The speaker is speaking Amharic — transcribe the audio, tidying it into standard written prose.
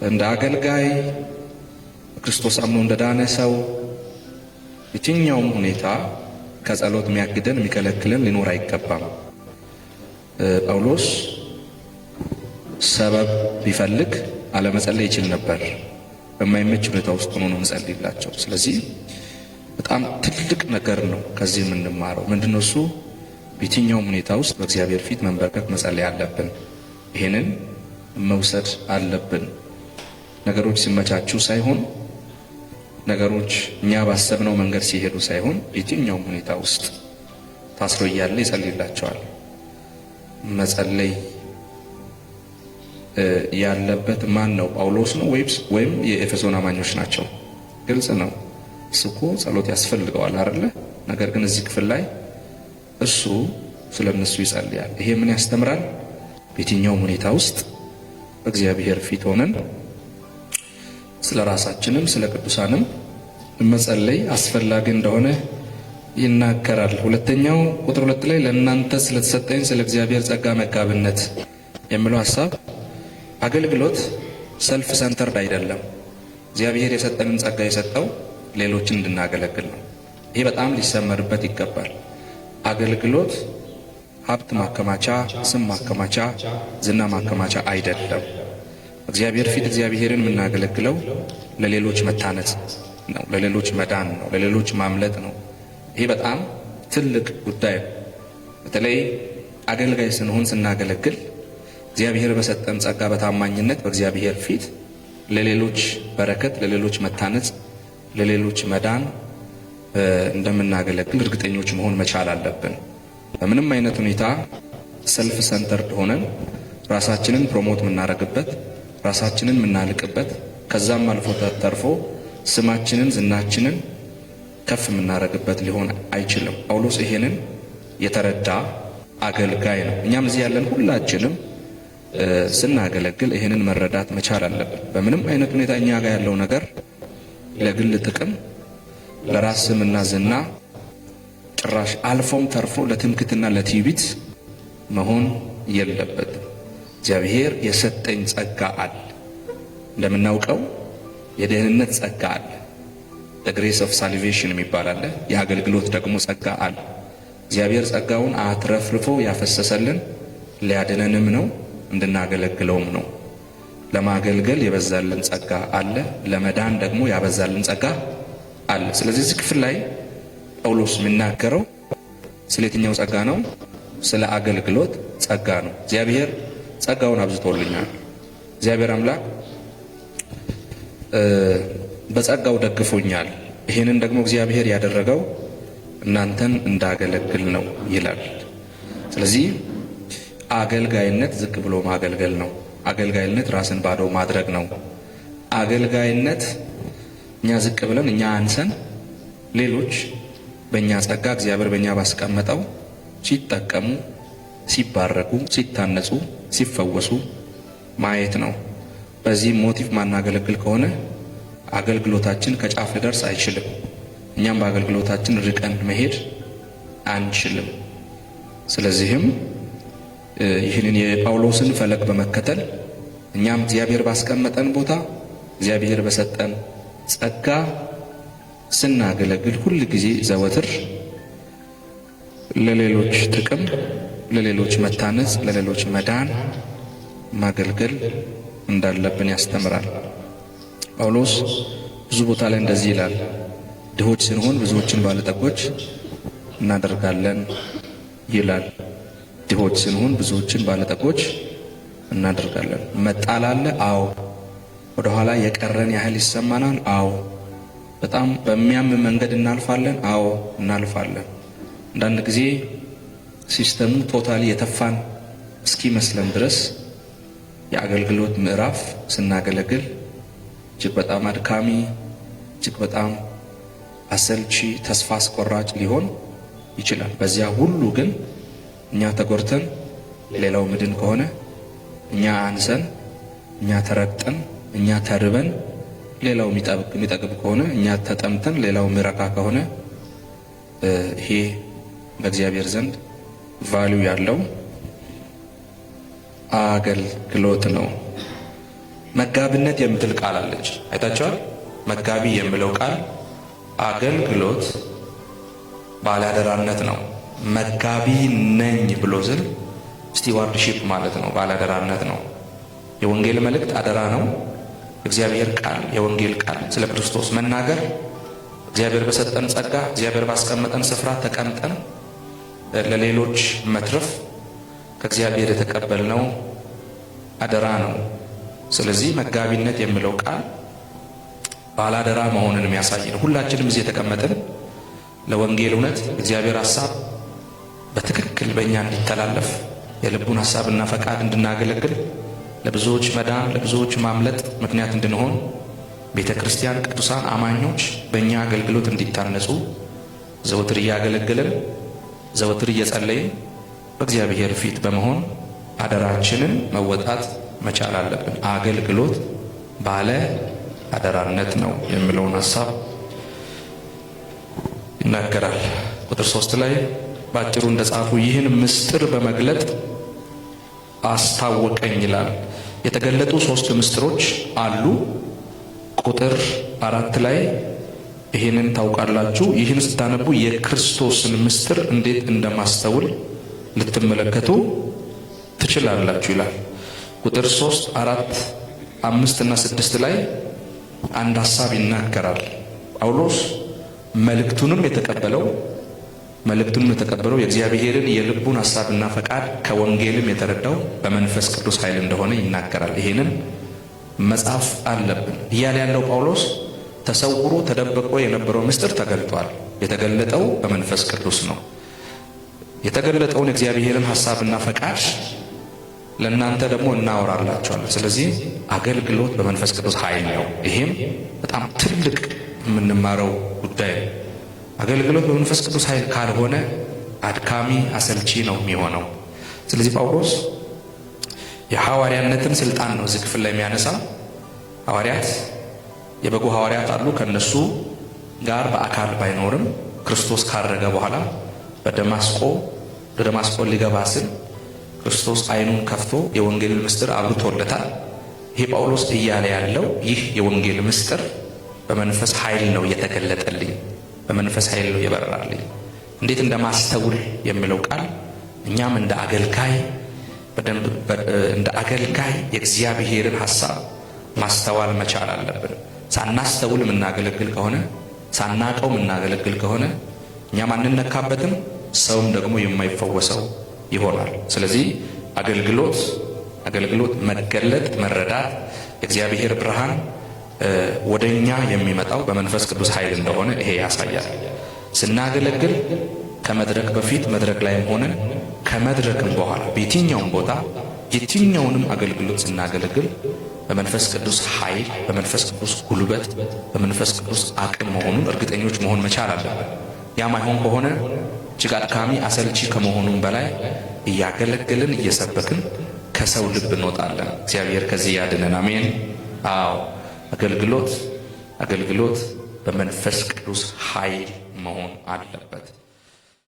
እንደ አገልጋይ ክርስቶስ አምኖ እንደዳነ ሰው የትኛውም ሁኔታ ከጸሎት የሚያግደን የሚከለክለን ሊኖር አይገባም። ጳውሎስ ሰበብ ቢፈልግ አለመጸለይ ይችል ነበር። በማይመች ሁኔታ ውስጥ ሆኖ ነው መጸለይላቸው። ስለዚህ በጣም ትልቅ ነገር ነው ከዚህ የምንማረው። ምንድነው እሱ? በየትኛውም ሁኔታ ውስጥ በእግዚአብሔር ፊት መንበርከክ መጸለይ አለብን። ይሄንን መውሰድ አለብን። ነገሮች ሲመቻቹ ሳይሆን፣ ነገሮች እኛ ባሰብነው መንገድ ሲሄዱ ሳይሆን፣ የትኛውም ሁኔታ ውስጥ ታስሮ እያለ ይጸልይላቸዋል። መጸለይ ያለበት ማን ነው? ጳውሎስ ነው ወይም የኤፌሶን አማኞች ናቸው? ግልጽ ነው። እሱ እኮ ጸሎት ያስፈልገዋል አይደለ? ነገር ግን እዚህ ክፍል ላይ እሱ ስለ እነሱ ይጸልያል። ይሄ ምን ያስተምራል? በየትኛውም ሁኔታ ውስጥ በእግዚአብሔር ፊት ሆነን ስለ ራሳችንም ስለ ቅዱሳንም መጸለይ አስፈላጊ እንደሆነ ይናገራል። ሁለተኛው ቁጥር 2 ላይ ለእናንተ ስለተሰጠኝ ስለ እግዚአብሔር ጸጋ መጋብነት የሚለው ሐሳብ አገልግሎት ሰልፍ ሰንተርድ አይደለም። እግዚአብሔር የሰጠንን ጸጋ የሰጠው ሌሎችን እንድናገለግል ነው። ይሄ በጣም ሊሰመርበት ይገባል። አገልግሎት ሀብት ማከማቻ፣ ስም ማከማቻ፣ ዝና ማከማቻ አይደለም። እግዚአብሔር ፊት እግዚአብሔርን የምናገለግለው ለሌሎች መታነጽ ነው፣ ለሌሎች መዳን ነው፣ ለሌሎች ማምለጥ ነው። ይሄ በጣም ትልቅ ጉዳይ ነው። በተለይ አገልጋይ ስንሆን ስናገለግል እግዚአብሔር በሰጠን ጸጋ በታማኝነት በእግዚአብሔር ፊት ለሌሎች በረከት፣ ለሌሎች መታነጽ፣ ለሌሎች መዳን እንደምናገለግል እርግጠኞች መሆን መቻል አለብን። በምንም አይነት ሁኔታ ሰልፍ ሰንተርድ ሆነን ራሳችንን ፕሮሞት የምናደርግበት፣ ራሳችንን የምናልቅበት፣ ከዛም አልፎ ተርፎ ስማችንን ዝናችንን ከፍ የምናደርግበት ሊሆን አይችልም። ጳውሎስ ይሄንን የተረዳ አገልጋይ ነው። እኛም እዚህ ያለን ሁላችንም ስናገለግል ይሄንን መረዳት መቻል አለብን። በምንም አይነት ሁኔታ እኛ ጋር ያለው ነገር ለግል ጥቅም፣ ለራስ ስምና ዝና፣ ጭራሽ አልፎም ተርፎ ለትምክትና ለትዕቢት መሆን የለበትም። እግዚአብሔር የሰጠኝ ጸጋ አለ። እንደምናውቀው የደህንነት ጸጋ አለ። the grace of salvation የሚባል አለ። የአገልግሎት ደግሞ ጸጋ አለ። እግዚአብሔር ጸጋውን አትረፍርፎ ያፈሰሰልን ሊያድነንም ነው፣ እንድናገለግለውም ነው። ለማገልገል የበዛልን ጸጋ አለ፣ ለመዳን ደግሞ ያበዛልን ጸጋ አለ። ስለዚህ እዚህ ክፍል ላይ ጳውሎስ የሚናገረው ስለ የትኛው ጸጋ ነው? ስለ አገልግሎት ጸጋ ነው። እግዚአብሔር ጸጋውን አብዝቶልኛል። እግዚአብሔር አምላክ በጸጋው ደግፎኛል። ይሄንን ደግሞ እግዚአብሔር ያደረገው እናንተን እንዳገለግል ነው ይላል። ስለዚህ አገልጋይነት ዝቅ ብሎ ማገልገል ነው። አገልጋይነት ራስን ባዶ ማድረግ ነው። አገልጋይነት እኛ ዝቅ ብለን እኛ አንሰን ሌሎች በእኛ ጸጋ እግዚአብሔር በእኛ ባስቀመጠው ሲጠቀሙ፣ ሲባረኩ፣ ሲታነጹ፣ ሲፈወሱ ማየት ነው። በዚህ ሞቲቭ ማናገለግል ከሆነ አገልግሎታችን ከጫፍ ሊደርስ አይችልም። እኛም በአገልግሎታችን ርቀን መሄድ አንችልም። ስለዚህም ይህንን የጳውሎስን ፈለግ በመከተል እኛም እግዚአብሔር ባስቀመጠን ቦታ እግዚአብሔር በሰጠን ጸጋ ስናገለግል ሁል ጊዜ ዘወትር ለሌሎች ጥቅም፣ ለሌሎች መታነጽ፣ ለሌሎች መዳን ማገልገል እንዳለብን ያስተምራል። ጳውሎስ ብዙ ቦታ ላይ እንደዚህ ይላል፣ ድሆች ስንሆን ብዙዎችን ባለጠጎች እናደርጋለን ይላል። ድሆች ስንሆን ብዙዎችን ባለጠጎች እናደርጋለን። መጣል አለ? አዎ። ወደኋላ የቀረን ያህል ይሰማናል? አዎ። በጣም በሚያም መንገድ እናልፋለን? አዎ እናልፋለን። አንዳንድ ጊዜ ሲስተሙ ቶታሊ የተፋን እስኪመስለን ድረስ የአገልግሎት ምዕራፍ ስናገለግል እጅግ በጣም አድካሚ፣ እጅግ በጣም አሰልቺ፣ ተስፋ አስቆራጭ ሊሆን ይችላል። በዚያ ሁሉ ግን እኛ ተጎርተን ሌላው ምድን ከሆነ፣ እኛ አንሰን፣ እኛ ተረግጠን፣ እኛ ተርበን ሌላው የሚጠግብ ከሆነ፣ እኛ ተጠምተን ሌላው የሚረካ ከሆነ ይሄ በእግዚአብሔር ዘንድ ቫልዩ ያለው አገልግሎት ነው። መጋቢነት የምትል ቃል አለች። አይታችኋል? መጋቢ የሚለው ቃል አገልግሎት ባለአደራነት ነው። መጋቢ ነኝ ብሎ ስል ስቲዋርድሺፕ ማለት ነው፣ ባለአደራነት ነው። የወንጌል መልእክት አደራ ነው። እግዚአብሔር ቃል፣ የወንጌል ቃል ስለ ክርስቶስ መናገር እግዚአብሔር በሰጠን ጸጋ፣ እግዚአብሔር ባስቀመጠን ስፍራ ተቀምጠን ለሌሎች መትረፍ ከእግዚአብሔር የተቀበልነው አደራ ነው። ስለዚህ መጋቢነት የሚለው ቃል ባለአደራ መሆንን የሚያሳይ ነው። ሁላችንም እዚህ የተቀመጥን ለወንጌል እውነት እግዚአብሔር ሐሳብ በትክክል በእኛ እንዲተላለፍ የልቡን ሐሳብና ፈቃድ እንድናገለግል ለብዙዎች መዳን ለብዙዎች ማምለጥ ምክንያት እንድንሆን ቤተ ክርስቲያን ቅዱሳን አማኞች በእኛ አገልግሎት እንዲታነጹ ዘወትር እያገለገልን ዘወትር እየጸለይን በእግዚአብሔር ፊት በመሆን አደራችንን መወጣት መቻል አለብን። አገልግሎት ባለ አደራነት ነው የሚለውን ሐሳብ ይናገራል። ቁጥር 3 ላይ ባጭሩ እንደጻፉ ይህን ምስጢር በመግለጥ አስታወቀኝ ይላል። የተገለጡ 3 ምስጢሮች አሉ። ቁጥር 4 ላይ ይህንን ታውቃላችሁ፣ ይህን ስታነቡ የክርስቶስን ምስጢር እንዴት እንደማስተውል ልትመለከቱ ትችላላችሁ ይላል። ቁጥር 3፣ 4፣ 5 እና 6 ላይ አንድ ሐሳብ ይናገራል። ጳውሎስ መልእክቱንም የተቀበለው የእግዚአብሔርን የልቡን ሐሳብና ፈቃድ ከወንጌልም የተረዳው በመንፈስ ቅዱስ ኃይል እንደሆነ ይናገራል። ይሄንን መጻፍ አለብን እያለ ያለው ጳውሎስ ተሰውሮ ተደብቆ የነበረው ምስጢር ተገልጧል። የተገለጠው በመንፈስ ቅዱስ ነው። የተገለጠውን የእግዚአብሔርን ሐሳብና ፈቃድ ለእናንተ ደግሞ እናወራላችኋለን። ስለዚህ አገልግሎት በመንፈስ ቅዱስ ኃይል ነው። ይሄም በጣም ትልቅ የምንማረው ጉዳይ ነው። አገልግሎት በመንፈስ ቅዱስ ኃይል ካልሆነ አድካሚ አሰልቺ ነው የሚሆነው። ስለዚህ ጳውሎስ የሐዋርያነትን ስልጣን ነው እዚህ ክፍል ላይ የሚያነሳ። ሐዋርያት የበጉ ሐዋርያት አሉ። ከነሱ ጋር በአካል ባይኖርም ክርስቶስ ካረገ በኋላ ወደ ደማስቆ ሊገባ ሲል ክርስቶስ ዓይኑን ከፍቶ የወንጌል ምስጢር አብርቶለታል። ይሄ ጳውሎስ እያለ ያለው ይህ የወንጌል ምስጢር በመንፈስ ኃይል ነው የተገለጠልኝ፣ በመንፈስ ኃይል ነው የበራልኝ። እንዴት እንደማስተውል የሚለው ቃል እኛም እንደ አገልጋይ የእግዚአብሔርን ሐሳብ ማስተዋል መቻል አለብን። ሳናስተውል የምናገለግል ከሆነ ሳናቀው የምናገለግል ከሆነ እኛም አንነካበትም፣ ሰውም ደግሞ የማይፈወሰው ይሆናል። ስለዚህ አገልግሎት መገለጥ፣ መረዳት የእግዚአብሔር ብርሃን ወደኛ የሚመጣው በመንፈስ ቅዱስ ኃይል እንደሆነ ይሄ ያሳያል። ስናገለግል ከመድረክ በፊት መድረክ ላይም ሆነን ከመድረክም በኋላ በየትኛውም ቦታ የትኛውንም አገልግሎት ስናገለግል በመንፈስ ቅዱስ ኃይል፣ በመንፈስ ቅዱስ ጉልበት፣ በመንፈስ ቅዱስ አቅም መሆኑን እርግጠኞች መሆን መቻል አለብን። ያ ማይሆን ከሆነ እጅግ አድካሚ አሰልቺ ከመሆኑም በላይ እያገለገልን እየሰበክን ከሰው ልብ እንወጣለን። እግዚአብሔር ከዚህ ያድነን። አሜን። አዎ አገልግሎት በመንፈስ ቅዱስ ኃይል መሆን አለበት።